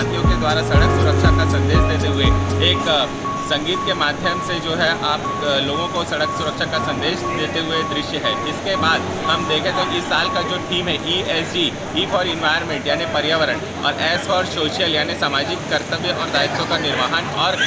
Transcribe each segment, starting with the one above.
साथियों के द्वारा सड़क सुरक्षा का संदेश देते हुए एक संगीत के माध्यम से जो है आप लोगों को सड़क सुरक्षा का संदेश देते हुए दृश्य है। इसके बाद हम देखें तो इस साल का जो थीम है ESG, E फॉर इन्वायरमेंट यानी पर्यावरण, और S फॉर सोशल यानी सामाजिक कर्तव्य और दायित्व का निर्वहन, और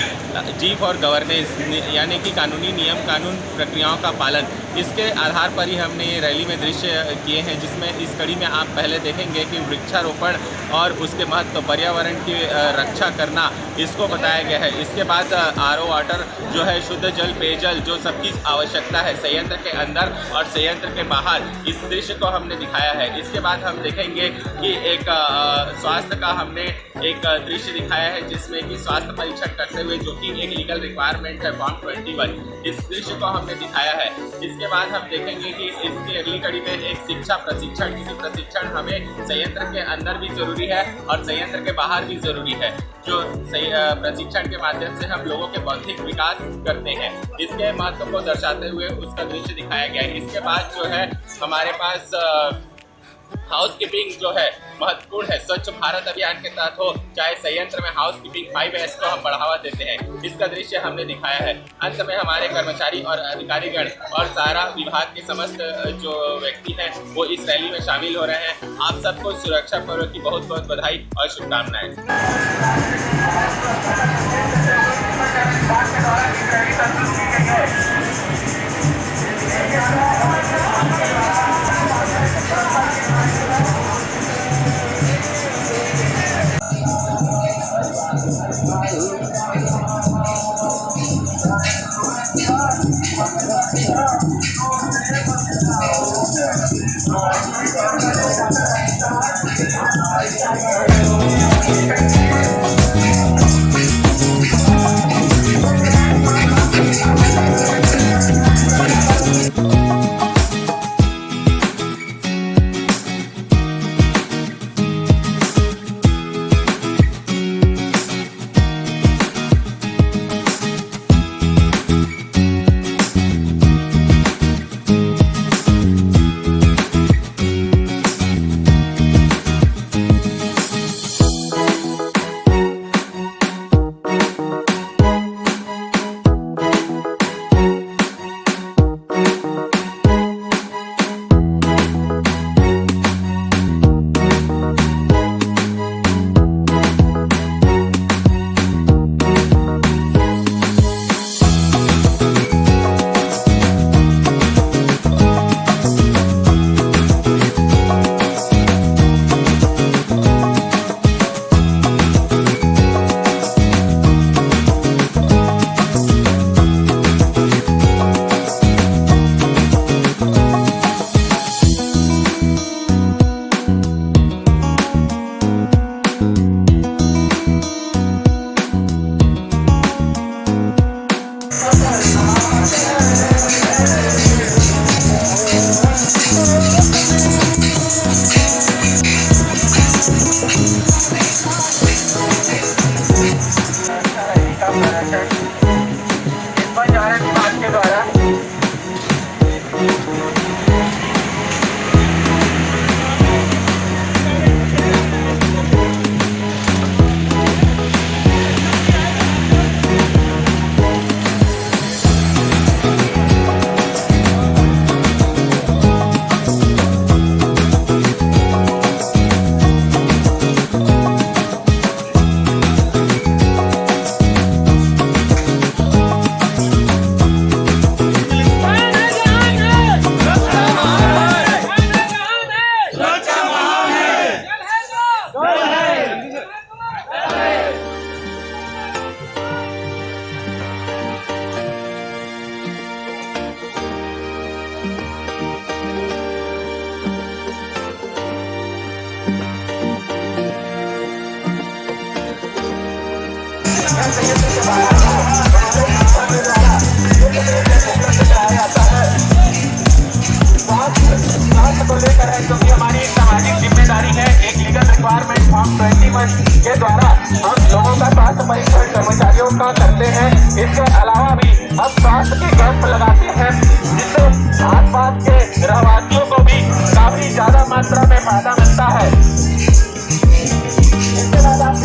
G फॉर गवर्नेंस यानी कि कानूनी नियम कानून प्रक्रियाओं का पालन। इसके आधार पर ही हमने ये रैली में दृश्य किए हैं, जिसमें इस कड़ी में आप पहले देखेंगे कि वृक्षारोपण और उसके महत्व, पर्यावरण की रक्षा करना, इसको बताया गया है। इसके बाद RO वाटर जो है शुद्ध जल पेयजल जो सबकी आवश्यकता है संयंत्र के अंदर और संयंत्र के बाहर, इस दृश्य को हमने दिखाया है। इसके बाद हम देखेंगे कि एक स्वास्थ्य का हमने एक दृश्य दिखाया है, जिसमें कि स्वास्थ्य परीक्षण करते हुए, जो कि एक लीगल रिक्वायरमेंट है फॉर्म 21, इस दृश्य को हमने दिखाया है। इसके बाद हम देखेंगे कि इसकी अगली कड़ी में एक शिक्षा प्रशिक्षण, क्योंकि प्रशिक्षण हमें संयंत्र के अंदर भी जरूरी है और संयंत्र के बाहर भी जरूरी है, जो प्रशिक्षण के माध्यम से हम लोगों के बौद्धिक विकास करते हैं। इसके महत्व को दर्शाते हुए उसका दृश्य दिखाया गया है। इसके बाद जो है हमारे पास हाउस कीपिंग जो है महत्वपूर्ण है। स्वच्छ भारत अभियान के तहत हो चाहे संयंत्र में हाउस कीपिंग 5S को हम बढ़ावा देते हैं, इसका दृश्य हमने दिखाया है। अंत में हमारे कर्मचारी और अधिकारीगण और सारा विभाग के समस्त जो व्यक्ति हैं वो इस रैली में शामिल हो रहे हैं। आप सबको सुरक्षा पर्व की बहुत बहुत बधाई और शुभकामनाएं। को लेकर है, क्योंकि हमारी एक सामाजिक जिम्मेदारी है। एक लीगल रिक्वायरमेंट फॉर्म 21 के द्वारा हम लोगों का स्वास्थ्य परीक्षण कर्मचारियों का करते हैं। इसके अलावा भी हम स्वास्थ्य के कैंप लगाते हैं, जिससे आसपास के रहवासियों को भी काफी ज्यादा मात्रा में फायदा मिलता है। इसके बाद आप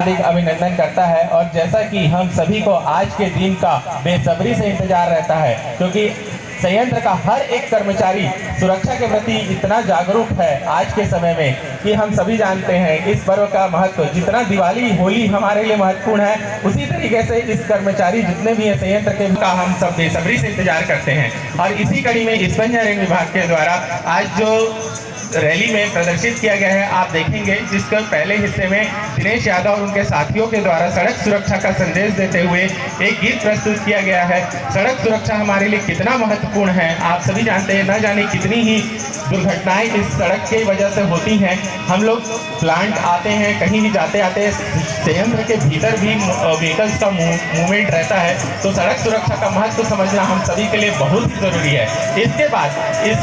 हार्दिक अभिनंदन करता है। और जैसा कि हम सभी को आज के दिन का बेसब्री से इंतजार रहता है, क्योंकि संयंत्र का हर एक कर्मचारी सुरक्षा के प्रति इतना जागरूक है आज के समय में कि हम सभी जानते हैं इस पर्व का महत्व। जितना दिवाली होली हमारे लिए महत्वपूर्ण है, उसी तरीके से इस कर्मचारी जितने भी हैं संयंत्र के का हम सब बेसब्री से इंतजार करते हैं। और इसी कड़ी में इस इंजीनियरिंग विभाग के द्वारा आज जो रैली में प्रदर्शित किया गया है, आप देखेंगे जिसके पहले हिस्से में दिनेश यादव और उनके साथियों के द्वारा सड़क सुरक्षा का संदेश देते हुए एक गीत प्रस्तुत किया गया है। सड़क सुरक्षा हमारे लिए कितना महत्वपूर्ण है आप सभी जानते हैं। न जाने कितनी ही दुर्घटनाएं इस सड़क की वजह से होती हैं। हम लोग प्लांट आते हैं, कहीं भी जाते आते संयंत्र के भीतर भी व्हीकल्स का मूवमेंट रहता है, तो सड़क सुरक्षा का महत्व समझना हम सभी के लिए बहुत ही जरूरी है। इसके बाद इस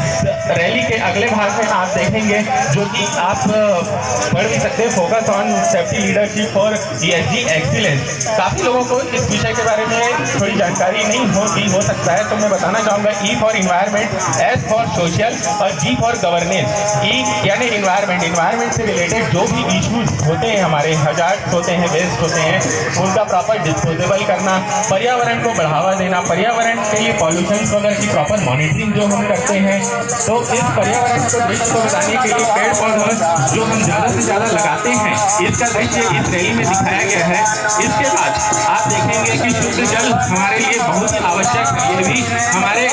रैली के अगले भाग में आप देखेंगे जो कि आप पढ़ भी सकते हैं, focus on safety leadership for ESG excellence. काफी लोगों को इस विषय के बारे में थोड़ी जानकारी नहीं होती हो सकता है, तो मैं बताना चाहूंगा E for environment, S for social और G फॉर गवर्नेंस। E यानी इन्वायरमेंट से रिलेटेड जो भी इश्यूज होते हैं, हमारे हजार्ड्स होते हैं, वेस्ट होते हैं, उनका प्रॉपर डिस्पोजेबल करना, पर्यावरण को बढ़ावा देना, पर्यावरण के लिए पॉल्यूशन वगैरह की प्रॉपर मॉनिटरिंग जो हम करते हैं। तो इस पर्यावरण को दृश्य को बताने के लिए पेड़ पौधे जो हम ज़्यादा से ज़्यादा लगाते हैं, इसका दृश्य इस रैली में दिखाया गया है। इसके बाद आप देखेंगे कि शुद्ध जल हमारे लिए बहुत ही आवश्यक है। ये भी हमारे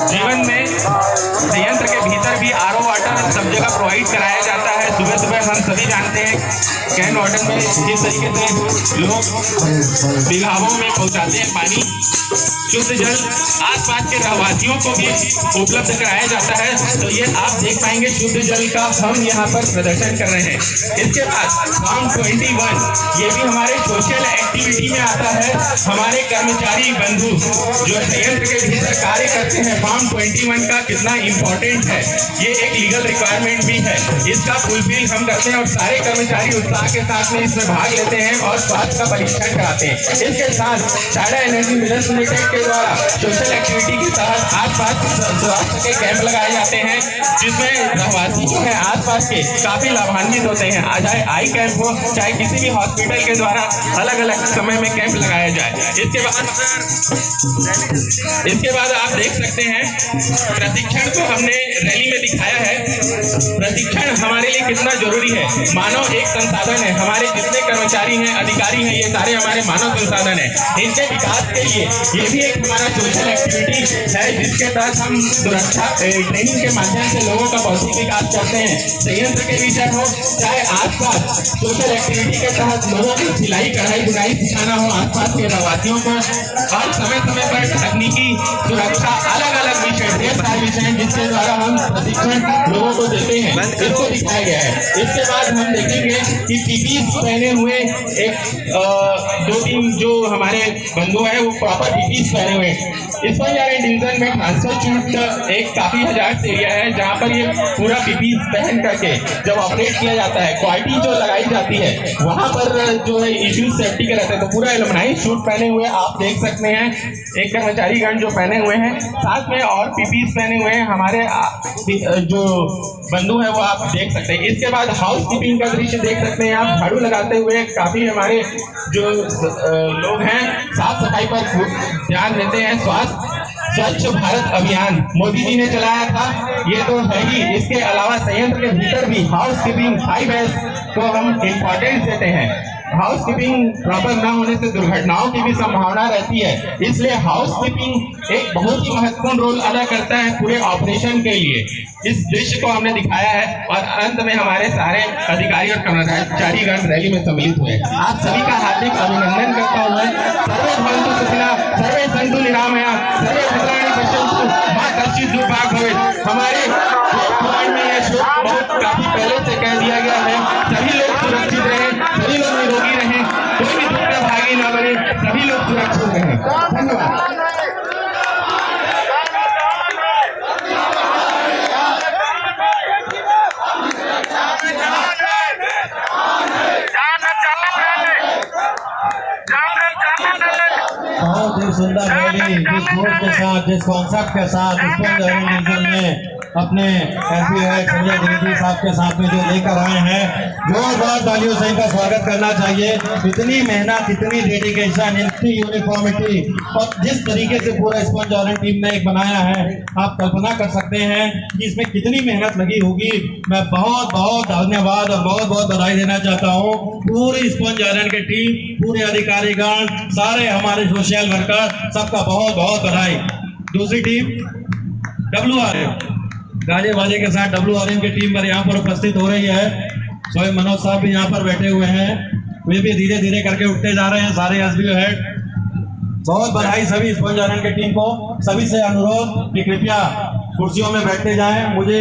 जीवन में संयंत्र के भीतर भी RO वाटर सब जगह प्रोवाइड कराया जाता है। सुबह सुबह हम सभी जानते हैं कैन वाटर में जिस तरीके से लोग बिलावों में पहुंचाते हैं पानी, शुद्ध जल आसपास के रहवासियों को भी उपलब्ध कराया जाता है। तो ये आप देख पाएंगे शुद्ध जल का हम यहाँ पर प्रदर्शन कर रहे हैं। इसके बाद फार्म 21 ये भी हमारे सोशल एक्टिविटी में आता है। हमारे कर्मचारी बंधु जो संयंत्र के भीतर कार्य करते हैं, फार्म 21 का कितना इम्पोर्टेंट है, ये एक लीगल रिक्वायरमेंट भी है। इसका फुलफिल हम करते हैं और सारे कर्मचारी उत्साह के साथ में इसमें भाग लेते हैं और स्वास्थ्य का परीक्षण कराते हैं। इसके साथ टाटा एनर्जी मिनरल्स लिमिटेड के द्वारा सोशल एक्टिविटी के तहत आसपास स्वास्थ्य के कैंप लगाए जाते हैं, जिसमें रहवासी जो है आसपास के काफी लाभान्वित होते हैं। चाहे आई कैंप हो, चाहे किसी भी हॉस्पिटल के द्वारा अलग अलग समय में कैंप लगाया जाए। इसके बाद आप देख सकते हैं प्रशिक्षण को हमने रैली में दिखाया है। प्रशिक्षण हमारे लिए कितना जरूरी है। मानव एक संसाधन है, हमारे जितने कर्मचारी हैं, अधिकारी हैं, ये सारे हमारे मानव संसाधन है। इनके विकास के लिए ये भी एक हमारा सोशल एक्टिविटी है, जिसके तहत हम सुरक्षा ट्रेनिंग के माध्यम से लोगों का बौद्धिक विकास करते हैं। संयंत्र के विषय हो, चाहे आसपास सोशल एक्टिविटी के तहत लोगों को सिलाई कढ़ाई बुनाई सिखाना हो आसपास के रहवासियों को, और समय समय पर तकनीकी सुरक्षा अलग अलग विषय, ढेर सारे विषय हैं जिसके द्वारा हम प्रशिक्षण लोगों को देते हैं, इसको दिखाया गया है। इसके बाद हम देखेंगे कि PPE पहने हुए एक 2-3 जो हमारे बंधु हैं वो प्रॉपर PPE पहने हुए हैं। इस डिवीजन में ट्रांसफर एक काफी हजार्ड एरिया है, जहाँ पर ये पूरा PPE पहन करके जब ऑपरेट किया जाता है, क्वालिटी जो लगाई जाती है, वहाँ पर जो है इश्यूज सेफ्टी के रहते हैं। तो पूरा एलुमनाई सूट पहने हुए आप देख सकते हैं, एक कर्मचारी गण जो पहने हुए हैं, साथ में और PPE पहने हुए हैं हमारे जो बंधु है वो आप देख सकते हैं। इसके बाद हाउस कीपिंग का दृश्य देख सकते हैं आप, झाड़ू लगाते हुए काफी हमारे जो लोग हैं साफ सफाई पर ध्यान देते हैं। स्वच्छ भारत अभियान मोदी जी ने चलाया था, ये तो है ही। इसके अलावा संयंत्र के भीतर भी हाउस कीपिंग 5S को हम इम्पोर्टेंस देते हैं। हाउस कीपिंग प्रॉपर न होने से दुर्घटनाओं की भी संभावना रहती है, इसलिए हाउस कीपिंग एक बहुत ही महत्वपूर्ण रोल अदा करता है पूरे ऑपरेशन के लिए। इस दृश्य को हमने दिखाया है और अंत में हमारे सारे अधिकारी और कर्मचारी गण रैली में सम्मिलित हुए। आप सभी का हार्दिक अभिनंदन करता हूँ। सर्वे भवन्तु सुखिनः, सर्वे सन्तु निरामयाः, सर्वे भद्राणि पश्यन्तु मा कश्चित् दुर्भाग् भवेत्। हमारे पुराण में यह श्लोक बहुत काफी पहले से कह दिया गया है, सभी लोग सुरक्षित रहें, सभी लोग निरोगी रहें, कोई भी दुख का भागी न बने, सभी लोग सुरक्षित रहें। धन्यवाद। बहुत ही सुंदर रैली, जिस जोश के साथ, जिस कॉन्सेप्ट के साथ इस डिवीजन में अपने एमपी है संजय द्विवेदी साहब के साथ में जो लेकर आए हैं, जोरदार तालियों से इनका स्वागत करना चाहिए। इतनी मेहनत, इतनी डेडिकेशन, इतनी यूनिफॉर्मिटी और जिस तरीके से पूरा स्पंज आयरन टीम ने एक बनाया है, आप कल्पना कर सकते हैं कि इसमें कितनी मेहनत लगी होगी। मैं बहुत बहुत धन्यवाद और बहुत बहुत बधाई देना चाहता हूँ पूरी स्पंज आयरन की टीम, पूरे अधिकारीगण, सारे हमारे सोशल वर्कर, सबका बहुत बहुत बधाई। दूसरी टीम WRM, गाजे बाजे के साथ WRM की टीम पर यहाँ पर उपस्थित हो रही है। स्वयं मनोज साहब भी यहाँ पर बैठे हुए हैं, वे भी धीरे धीरे करके उठते जा रहे हैं, सारे SBO हेड। बहुत बधाई सभी स्पंज आयरन की टीम को। सभी से अनुरोध कि कृपया कुर्सियों में बैठते जाएं। मुझे